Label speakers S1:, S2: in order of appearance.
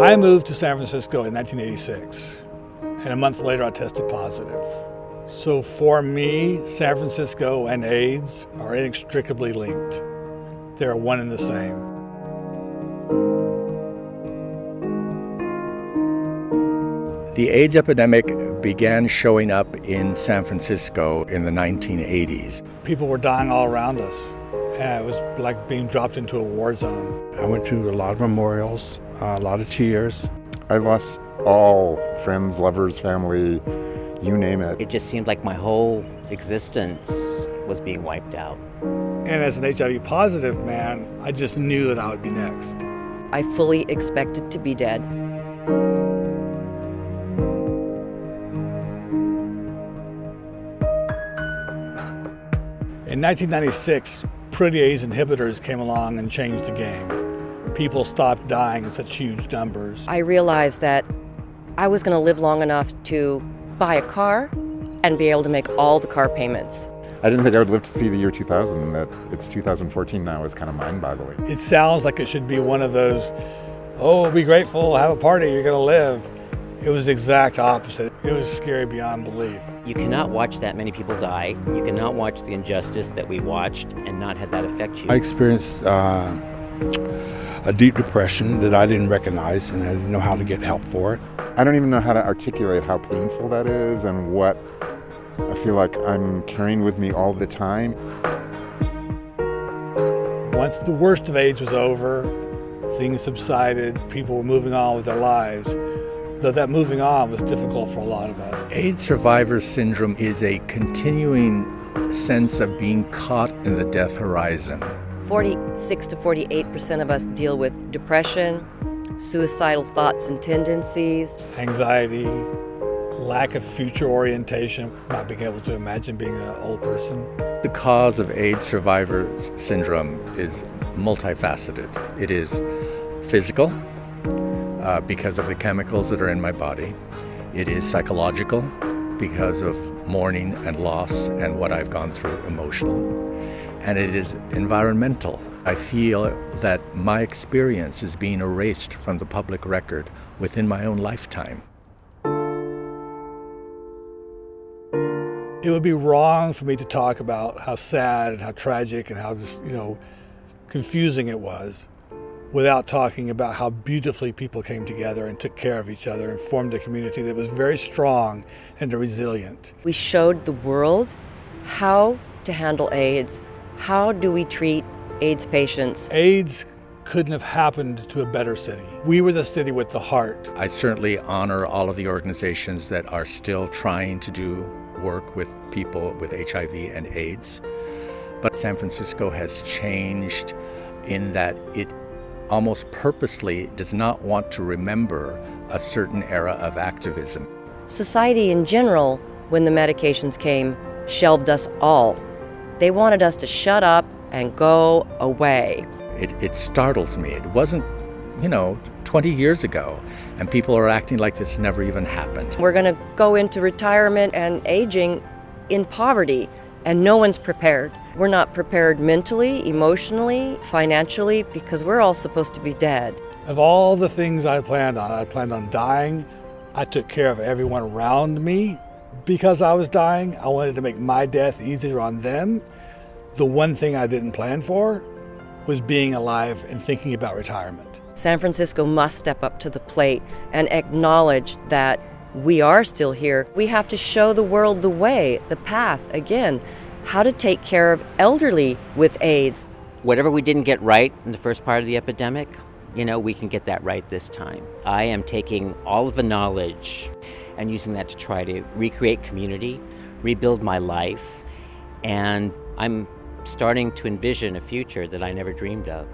S1: I moved to San Francisco in 1986, and a month later I tested positive. So for me, San Francisco and AIDS are inextricably linked. They're one and the same.
S2: The AIDS epidemic began showing up in San Francisco in the 1980s.
S1: People were dying all around us, and it was like being dropped into a war zone.
S3: I went to a lot of memorials, a lot of tears.
S4: I lost all friends, lovers, family, you name it.
S5: It just seemed like my whole existence was being wiped out.
S1: And as an HIV positive man, I just knew that I would be next.
S6: I fully expected to be dead.
S1: In 1996, protease inhibitors came along and changed the game. People stopped dying in such huge numbers.
S6: I realized that I was going to live long enough to buy a car and be able to make all the car payments.
S4: I didn't think I would live to see the year 2000, and that it's 2014 now is kind of mind-boggling.
S1: It sounds like it should be one of those, oh, be grateful, have a party, you're going to live. It was the exact opposite. It was scary beyond belief.
S5: You cannot watch that many people die. You cannot watch the injustice that we watched and not have that affect you.
S3: I experienced a deep depression that I didn't recognize, and I didn't know how to get help for it.
S4: I don't even know how to articulate how painful that is and what I feel like I'm carrying with me all the time.
S1: Once the worst of AIDS was over, things subsided, people were moving on with their lives. Though that moving on was difficult for a lot of us.
S2: AIDS survivor syndrome is a continuing sense of being caught in the death horizon.
S6: 46 to 48% of us deal with depression, suicidal thoughts and tendencies,
S1: Anxiety, lack of future orientation, not being able to imagine being an old person.
S2: The cause of AIDS survivor syndrome is multifaceted. It is physical, because of the chemicals that are in my body. It is psychological because of mourning and loss and what I've gone through emotionally. And it is environmental. I feel that my experience is being erased from the public record within my own lifetime.
S1: It would be wrong for me to talk about how sad and how tragic and how just, confusing it was without talking about how beautifully people came together and took care of each other and formed a community that was very strong and resilient.
S6: we showed the world how to handle AIDS. How do we treat AIDS patients?
S1: AIDS couldn't have happened to a better city. We were the city with the heart.
S2: I certainly honor all of the organizations that are still trying to do work with people with HIV and AIDS. But San Francisco has changed in that it almost purposely does not want to remember a certain era of activism.
S6: Society in general, when the medications came, shelved us all. They wanted us to shut up and go away.
S2: It startles me. It wasn't, 20 years ago, and people are acting like this never even happened.
S6: We're going to go into retirement and aging in poverty, and no one's prepared. We're not prepared mentally, emotionally, financially, because we're all supposed to be dead.
S1: Of all the things I planned on dying. I took care of everyone around me. Because I was dying, I wanted to make my death easier on them. The one thing I didn't plan for was being alive and thinking about retirement.
S6: San Francisco must step up to the plate and acknowledge that we are still here. We have to show the world the way, the path, again, how to take care of elderly with AIDS.
S5: Whatever we didn't get right in the first part of the epidemic, we can get that right this time. I am taking all of the knowledge and using that to try to recreate community, rebuild my life, and I'm starting to envision a future that I never dreamed of.